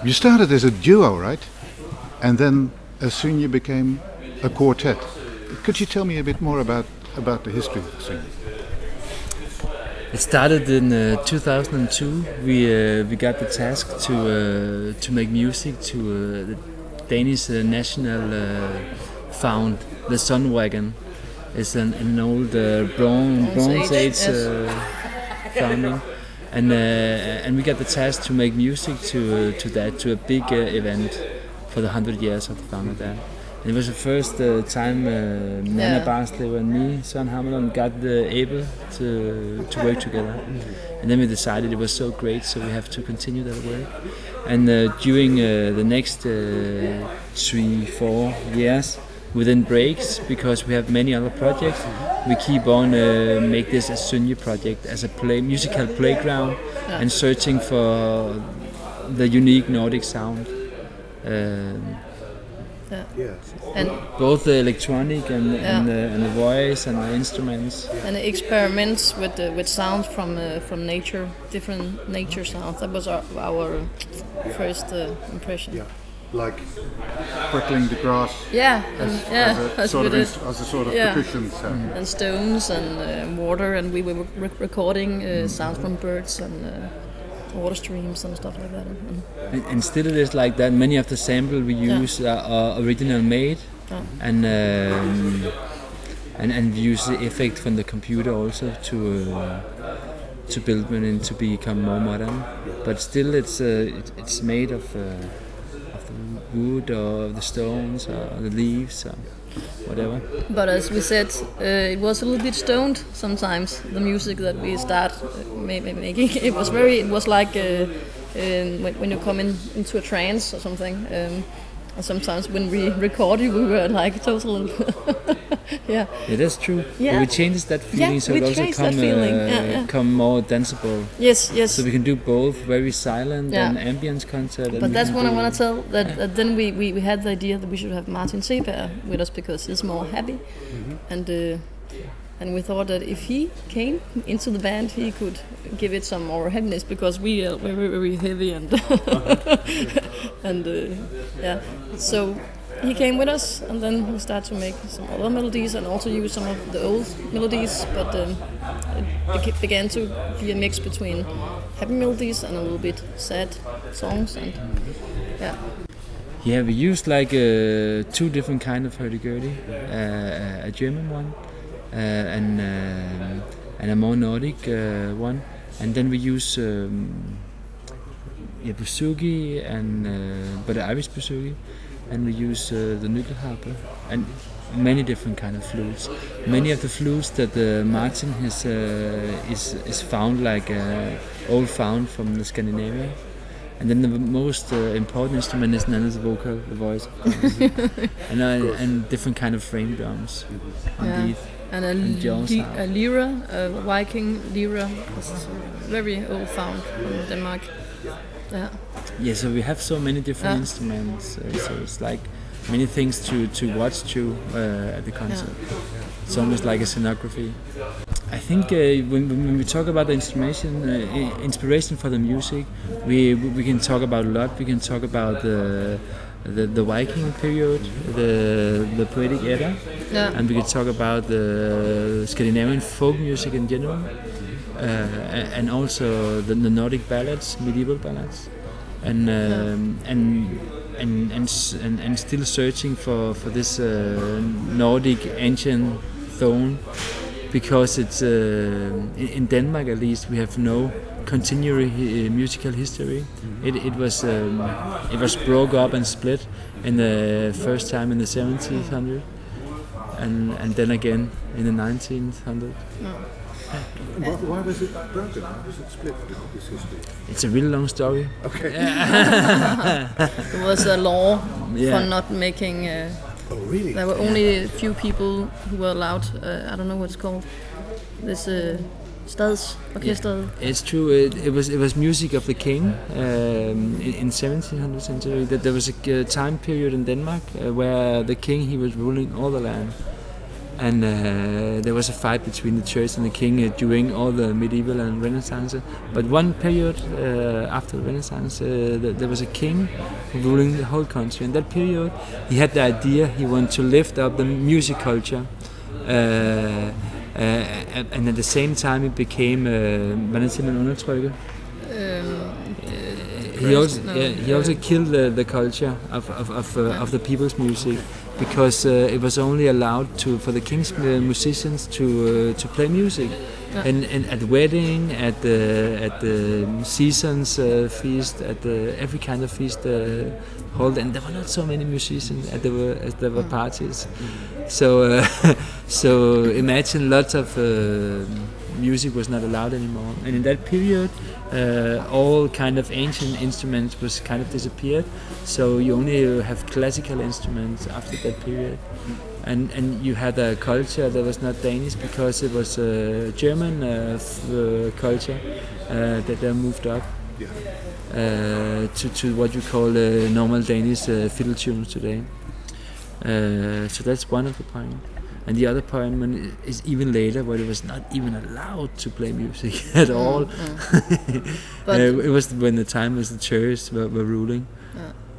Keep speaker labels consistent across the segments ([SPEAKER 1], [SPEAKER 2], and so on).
[SPEAKER 1] You started as a duo, right? And then Asynje became a quartet. Could you tell me a bit more about the history of Asynje?
[SPEAKER 2] It started in 2002. We got the task to make music to the Danish national found, the Sun Wagon. It's an old Bronze Age founding, and we got the task to make music to a big event for the 100 years of the found of that. And it was the first time Nanne Barslev and me, Søren Hammerlund, got able to work together. And then we decided it was so great, so we have to continue that work. And during the next 3-4 years, within breaks, because we have many other projects, we keep on make this Asynje project as a musical playground and searching for the unique Nordic sound.
[SPEAKER 3] And
[SPEAKER 2] both the electronic and the voice and the instruments.
[SPEAKER 3] And experiments with sounds from nature, different nature sounds. That was our first impression.
[SPEAKER 1] Yeah, like crackling the grass. As a sort of percussion sound.
[SPEAKER 3] And stones and water, and we were recording sounds from birds and water streams and stuff like that.
[SPEAKER 2] And still it is like that. Many of the samples we use are original made, and we use the effect from the computer also to build them and to become more modern. But still it's made of the wood or the stones or the leaves or whatever.
[SPEAKER 3] But as we said, it was a little bit stoned sometimes. The music that we start making, it was like when you come into a trance or something. And sometimes when we recorded, we were like total.
[SPEAKER 2] Yeah, that's true.
[SPEAKER 3] Yeah.
[SPEAKER 2] We changed that feeling so it also come more danceable.
[SPEAKER 3] Yes.
[SPEAKER 2] So we can do both, very silent and ambience concert.
[SPEAKER 3] But that's what I want to tell. That then we had the idea that we should have Martin Seeberg with us because he's more happy, and we thought that if he came into the band, he could give it some more happiness because we are very, very heavy and So he came with us, and then we started to make some other melodies and also use some of the old melodies. But it began to be a mix between happy melodies and a little bit sad songs, and
[SPEAKER 2] we used like 2 different kind of hurdy-gurdy, a German one. And a more Nordic one, and then we use bouzouki but the Irish bouzouki, and we use the nyckelharpa and many different kind of flutes. Many of the flutes that maakten has is found like old found from the Scandinavia. And then the most important instrument is Nanne's vocal, the voice, and different kind of frame drums. Indeed.
[SPEAKER 3] And a lira, a Viking lira, is very old found from Denmark.
[SPEAKER 2] Yeah, so we have so many different instruments, so it's like many things to watch through at the concert. It's almost like a scenography. I think when we talk about the inspiration for the music, we can talk about a lot. We can talk about the Viking period, the poetic Edda, and we can talk about the Scandinavian folk music in general, and also the Nordic ballads, medieval ballads, and still searching for this Nordic ancient tone, because it's in Denmark at least we have no continuary musical history. It was broke up and split in the first time in the 1700s, and then again in the 1900s.
[SPEAKER 1] Why was it broken? Why was it split? This history?
[SPEAKER 2] It's a really long story.
[SPEAKER 1] Okay.
[SPEAKER 3] It was a law for not making.
[SPEAKER 1] Oh, really?
[SPEAKER 3] There were only a few people who were allowed. I don't know what it's called. This stadsorkester.
[SPEAKER 2] Yeah, it's true. It was music of the king in 1700th century. That there was a time period in Denmark where the king, he was ruling all the land, and there was a fight between the church and the king during all the medieval and Renaissance. But one period after the Renaissance, there was a king ruling the whole country. In that period, he had the idea he wanted to lift up the music culture. And at the same time, it became hvordan siger man undertrykke? He also killed the culture of the people's music, because it was only allowed for the king's musicians to play music, and at wedding, at the seasons feast, at every kind of feast hold, and there were not so many musicians as there were parties. So imagine lots of music was not allowed anymore, and in that period all kind of ancient instruments was kind of disappeared, so you only have classical instruments after that period. And you had a culture that was not Danish, because it was a German culture that they moved up to what you call normal Danish fiddle tunes today. So that's one of the points. And the other point is even later, where it was not even allowed to play music at all. But it was when the time was the church were ruling,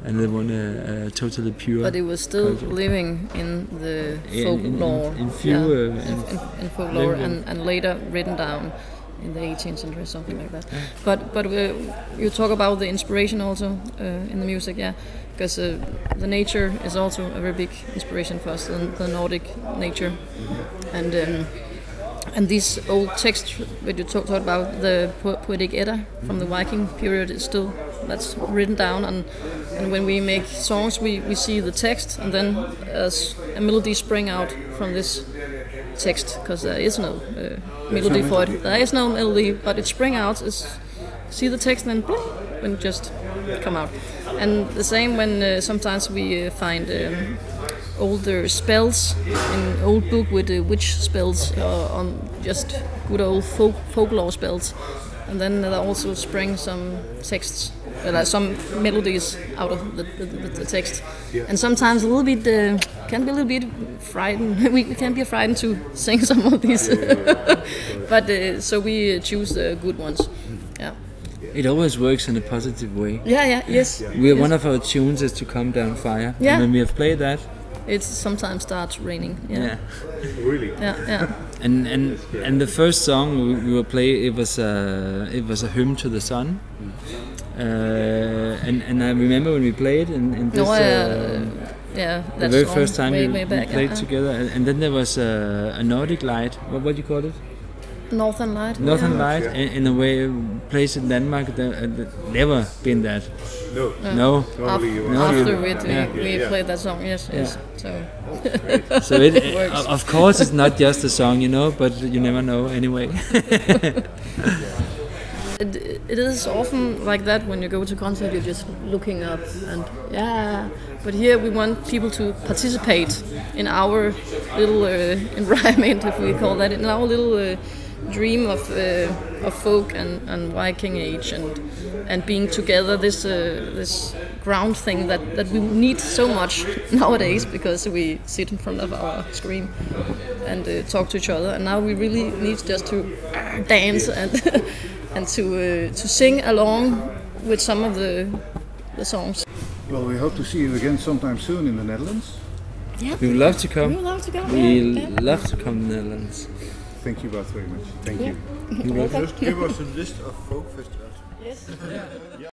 [SPEAKER 2] and they wanted a totally pure.
[SPEAKER 3] But it was still
[SPEAKER 2] culture.
[SPEAKER 3] Living in the folklore, in folklore, and later written down in the 18th century, something like that. But you talk about the inspiration also in the music, because the nature is also a very big inspiration for us, the Nordic nature, and these old texts that you talked about, the Poetic Edda from the Viking period, is still that's written down, and when we make songs, we see the text, and then a melody spring out from this text, because there is no melody for it. There is no melody, but it spring out. See the text, and then when it just come out. And the same when sometimes we find older spells in old book with witch spells, on just good old folklore spells, and then there also spring some texts, some melodies out of the text, and sometimes a little bit can be a little bit frightened. We can be frightened to sing some of these, but so we choose the good ones.
[SPEAKER 2] It always works in a positive way.
[SPEAKER 3] Yes.
[SPEAKER 2] One of our tunes is To Come Down Fire. And when we have played that,
[SPEAKER 3] it sometimes starts raining.
[SPEAKER 1] Really?
[SPEAKER 3] Yeah.
[SPEAKER 2] And the first song we will play, it was a hymn to the sun. And I remember when we played in this the very first time we played together, and then there was a Nordic light. What do you call it?
[SPEAKER 3] Northern Light.
[SPEAKER 2] Northern Light, in a way, place in Denmark. Never been that. No.
[SPEAKER 3] After we played that song, yes.
[SPEAKER 2] So it of course it's not just a song, but you never know anyway.
[SPEAKER 3] It is often like that when you go to concert. You're just looking up and but here we want people to participate in our little environment, if we call that, in our little dream of folk and Viking age and being together. This ground thing that we need so much nowadays, because we sit in front of our screen and talk to each other, and now we really need just to dance and to sing along with some of the songs.
[SPEAKER 1] Well, we hope to see you again sometime soon in the Netherlands.
[SPEAKER 3] Yeah,
[SPEAKER 2] we would love to come.
[SPEAKER 3] We would love to come.
[SPEAKER 2] We love to come to the Netherlands.
[SPEAKER 1] Thank you both very much. Thank you.
[SPEAKER 3] Welcome.
[SPEAKER 4] Just give us a list of folk festivals.
[SPEAKER 3] Yes.